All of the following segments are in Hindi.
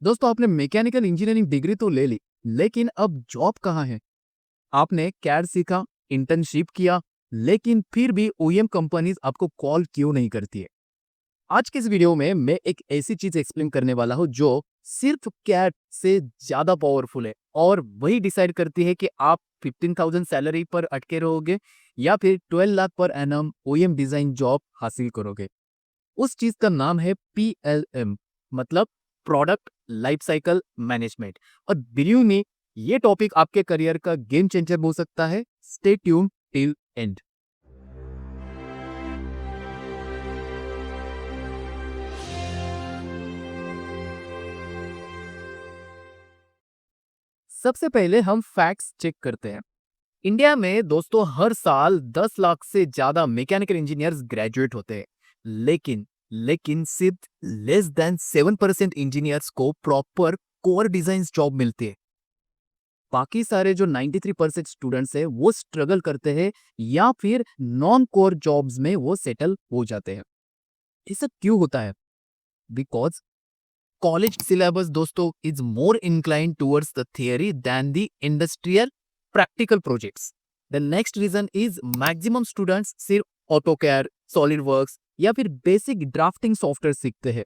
दोस्तों, आपने मैकेनिकल इंजीनियरिंग डिग्री तो ले ली, लेकिन अब जॉब कहाँ है? आपने कैड सीखा, इंटर्नशिप किया, लेकिन फिर भी ओईएम कंपनीज आपको कॉल क्यों नहीं करती है? आज के इस वीडियो में मैं एक ऐसी चीज एक्सप्लेन करने वाला हूं जो सिर्फ कैड से ज्यादा पावरफुल है और वही डिसाइड करती है कि आप 15,000 सैलरी पर अटके रहोगे या फिर 12 lakh per annum OEM design job हासिल करोगे। उस चीज का नाम है पीएलएम, मतलब प्रोडक्ट लाइफ साइकिल मैनेजमेंट। और बिलीव मी, ये टॉपिक आपके करियर का गेम चेंजर हो सकता है। Stay tune till and. सबसे पहले हम फैक्ट्स चेक करते हैं। इंडिया में दोस्तों हर साल 10 लाख से ज्यादा मैकेनिकल इंजीनियर्स ग्रेजुएट होते हैं, लेकिन लेकिन सिर्फ लेस देन 7% इंजीनियर्स को प्रॉपर कोर डिजाइन जॉब मिलती है। बाकी सारे जो 93% स्टूडेंट्स हैं वो स्ट्रगल करते हैं या फिर नॉन कोर जॉब्स में वो सेटल हो जाते हैं। ऐसा क्यों होता है? बिकॉज कॉलेज सिलेबस दोस्तों is more inclined towards the theory than the industrial practical projects. The next reason is maximum students सिर्फ ऑटोकैड, सॉलिड वर्क्स या फिर बेसिक ड्राफ्टिंग सॉफ्टवेयर सीखते हैं।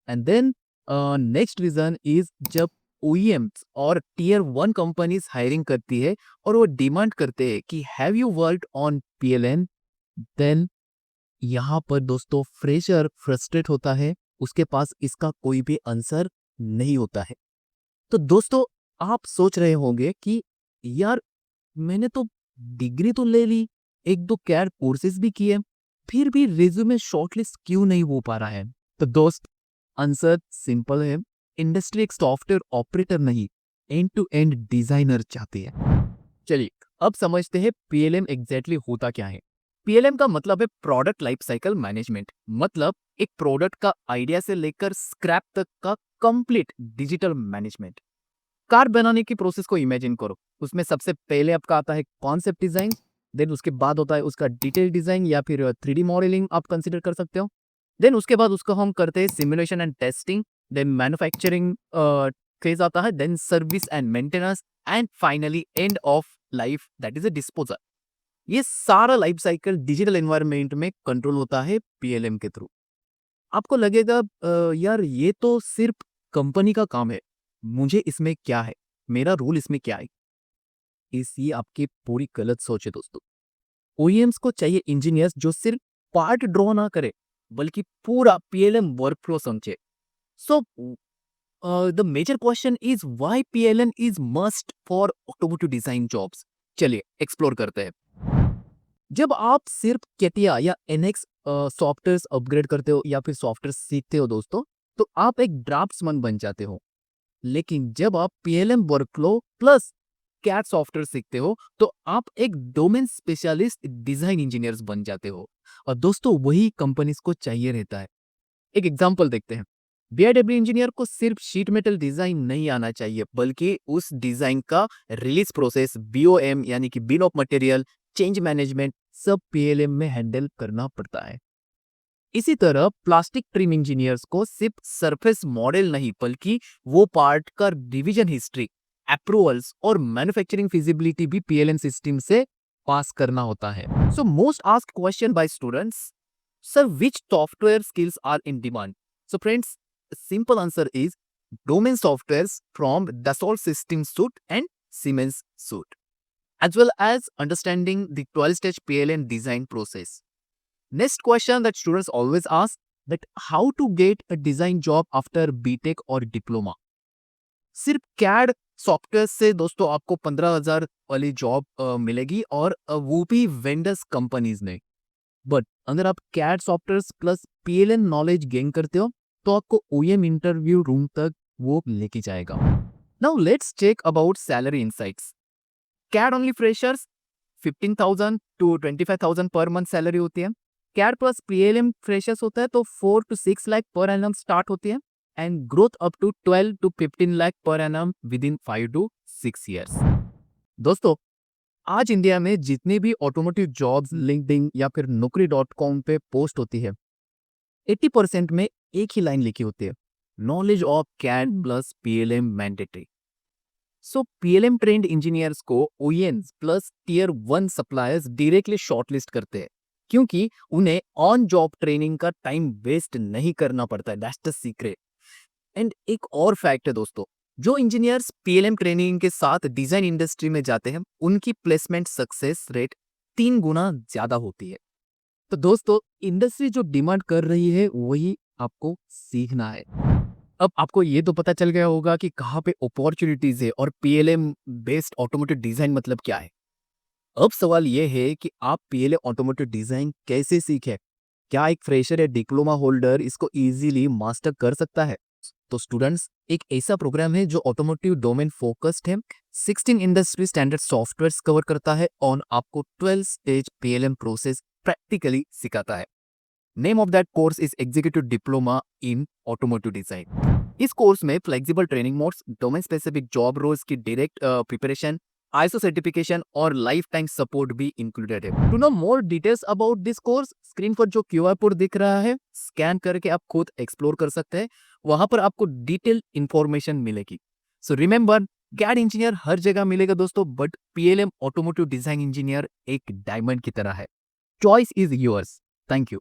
And then next reason is जब ओईएम्स और टीयर 1 कंपनीज हायरिंग करती है और वो डिमांड करते हैं कि have you worked on PLM, then यहाँ पर दोस्तों फ्रेशर फ्रस्ट्रेट होता है, उसके पास इसका कोई भी आंसर नहीं होता है। तो दोस्तों, आप सोच रहे होंगे कि यार मैंने तो डिग्री तो ले ली, एक दो कैड कोर्सेज भी किए, फिर भी रिज्यूमे शॉर्टलिस्ट क्यों नहीं हो पा रहा है? तो दोस्त, आंसर सिंपल है। इंडस्ट्री एक सॉफ्टवेयर ऑपरेटर नहीं, एंड टू एंड डिजाइनर चाहती है। चलिए अब समझते हैं पीएलएम एग्जैक्टली होता क्या है। पीएलएम का मतलब है प्रोडक्ट लाइफ साइकिल मैनेजमेंट, मतलब एक प्रोडक्ट का आइडिया से लेकर स्क्रैप तक का कंप्लीट डिजिटल मैनेजमेंट। कार बनाने की प्रोसेस को इमेजिन करो। उसमें सबसे पहले आपका आता है कॉन्सेप्ट डिजाइन, देन उसके बाद होता है उसका डिटेल डिजाइन या फिर 3D मॉडलिंग आप कंसीडर कर सकते हो। देन उसके बाद उसको हम करते हैं simulation and testing, then manufacturing phase आता है, then service and maintenance, and finally end of life that is a disposal. ये सारा लाइफ साइकिल डिजिटल एनवायरनमेंट में कंट्रोल होता है पीएलएम के थ्रू। आपको लगेगा यार ये तो सिर्फ कंपनी का काम है, मुझे इसमें क्या है, मेरा रोल इसमें क्या है? ये आपकी पूरी गलत सोच है दोस्तों। ओईएम्स को चाहिए इंजीनियर्स जो सिर्फ पार्ट ड्रॉ ना करे, बल्कि पूरा पीएलएम वर्कफ्लो समझे। So the major question is why PLM is must for automotive design jobs. चलिए एक्सप्लोर करते हैं। जब आप सिर्फ केटिया या एनएक्स सॉफ्टवेयर अपग्रेड करते हो या फिर सॉफ्टवेयर सीखते हो दोस्तों, तो आप एक ड्राफ्ट्समैन बन जाते हो। लेकिन जब आप PLM workflow plus CAD software सीखते हो, तो आप एक डोमेन स्पेशलिस्ट डिजाइन इंजीनियर्स बन जाते हो। और दोस्तों वही कंपनीज को चाहिए रहता है। एक एग्जांपल देखते हैं। बीआईडब्ल्यू इंजीनियर को सिर्फ शीट मेटल डिजाइन नहीं आना चाहिए, बल्कि उस डिजाइन का रिलीज प्रोसेस, बीओएम यानी कि bill of material, change management सब पीएलएम में हैंडल करना पड़ता है। इसी तरह प्लास्टिक ट्रिम इंजीनियर्स को सिर्फ सरफेस मॉडल नहीं, बल्कि वो पार्ट का रिवीजन हिस्ट्री, अप्रूवल्स और मैन्युफैक्चरिंग फिजिबिलिटी भी पीएलएम सिस्टम से पास करना होता है। So most asked question by students, sir which software skills are in demand? So friends, simple answer is domain softwares from Dassault System Suite and Siemens Suite, as well as understanding the 12-stage PLM design process. Next question that students always ask, that how to get a design job after BTech or diploma. सिर्फ कैड सॉफ्टवेयर से दोस्तों आपको 15,000 वाली जॉब मिलेगी, और वो भी वेंडर्स कंपनीज में। बट अगर आप CAD software plus PLM knowledge gain करते हो, तो आपको ओईएम इंटरव्यू रूम तक वो लेके जाएगा। Now let's check about salary insights. CAD only freshers 15,000 to 25,000 per month salary होती है। कैड प्लस पीएलएम फ्रेशर्स होता है तो 4 to 6 lakh per annum start होती है, and growth up to 12 to 15 lakh per annum within 5 to 6 years. दोस्तों, आज इंडिया में जितनी भी ऑटोमोटिव जॉब्स लिंक्डइन या फिर नौकरी.com पे पोस्ट होती है, 80% में एक ही लाइन लिखी होती है, knowledge of CAD plus PLM mandatory. So PLM trained engineers को OEMs plus Tier-1 suppliers directly shortlist करते हैं क्योंकि उन्हें ऑन जॉब ट्रेनिंग का टाइम वेस्ट नहीं करना पड़ता है. That's the secret. एंड एक और फैक्ट है दोस्तों, जो इंजीनियर्स PLM ट्रेनिंग के साथ डिजाइन इंडस्ट्री में जाते हैं उनकी प्लेसमेंट सक्सेस रेट 3 गुना ज्यादा होती है. तो दोस्तों, इंडस्ट्री जो डिमांड कर रही है वही आपको सीखना है. अब आपको ये तो पता चल गया होगा कि कहाँ पे अपॉर्चुनिटीज है और PLM बेस्ड ऑटोमोटिव डिजाइन मतलब क्या है. अब सवाल ये है कि आप PLM ऑटोमोटिव डिजाइन कैसे सीखें. क्या एक फ्रेशर या डिप्लोमा होल्डर इसको इजीली मास्टर कर सकता है? तो स्टूडेंट्स, एक ऐसा प्रोग्राम है जो ऑटोमोटिव डोमेन फोकस्ड है, 16 इंडस्ट्री स्टैंडर्ड सॉफ्टवेयर्स कवर करता है और आपको 12 स्टेज PLM प्रोसेस प्रैक्टिकली सिखाता है. Name of that course is executive diploma in automotive design. इस कोर्स में flexible training modes, domain specific job roles की डायरेक्ट प्रिपरेशन, ISO सर्टिफिकेशन और लाइफ टाइम सपोर्ट भी इंक्लूडेड है. To know more details about this course, screen पर जो QR कोड दिख रहा है स्कैन करके आप खुद एक्सप्लोर कर सकते हैं. वहां पर आपको डिटेल इंफॉर्मेशन मिलेगी. सो रिमेंबर, CAD इंजीनियर हर जगह मिलेगा दोस्तों, but PLM automotive design engineer एक डायमंड की तरह है. Choice is yours. Thank you.